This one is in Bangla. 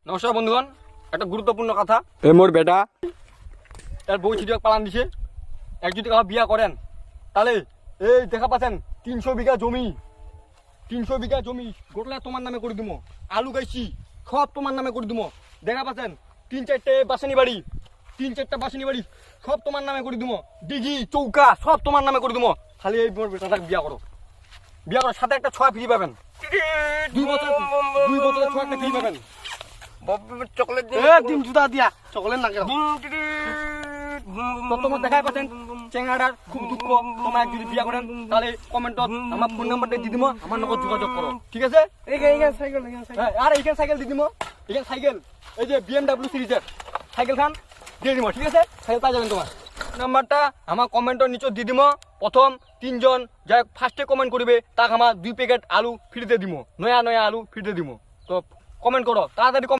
নমস্কার বন্ধুগণ, একটা গুরুত্বপূর্ণ কথা। এ মোর বেটা তার বউ ছিটি পালান দিছে। এক যদি কাউ বিয়া করেন তাহলে এই দেখা পাচ্ছেন 300 বিঘা জমি, 300 বিঘা জমি গোটলা তোমার নামে করে দিব। আলু গাইছি সব তোমার নামে করে দিব। দেখা পাচ্ছেন 3-4টে বাসানি বাড়ি, 3-4টা বাসানি বাড়ি সব তোমার নামে করে দিব। দিঘি চৌকা সব তোমার নামে করে দিব। খালি এই মোর বেটাটাকে বিয়া করো, বিয়া করো, সাথে একটা ছোঁয়া ফ্রি পাবেন। 2 বছর 2 বছরের ছোঁয়া একটা ফ্রি পাবেন। চকলেট দিন জুতা দিয়া চকলেট না তোমার দেখাই পাচ্ছেন চেঙ্গাটার খুব দুঃখ। তোমার যদি বিয়া করেন তাহলে কমেন্টত আমার ফোন নাম্বারটা দিয়ে দিব, আমার লগত যোগাযোগ করো, ঠিক আছে? আর এইখান সাইকেল দিয়ে দিব, এইখান সাইকেল এই যে BMW সিরিজের সাইকেল খান দিয়ে দিব, ঠিক আছে? সাইকেল পাই যাবেন। তোমার নাম্বারটা আমার কমেন্টর নিচে দিয়ে দিব। প্রথম 3 জন যাই ফার্স্টে কমেন্ট করবে তাকে আমার 2 প্যাকেট আলু ফ্রিতে দিব, নয়া নয়া আলু ফ্রিতে দিব। তো কমেন্ট করো তাড়াতাড়ি।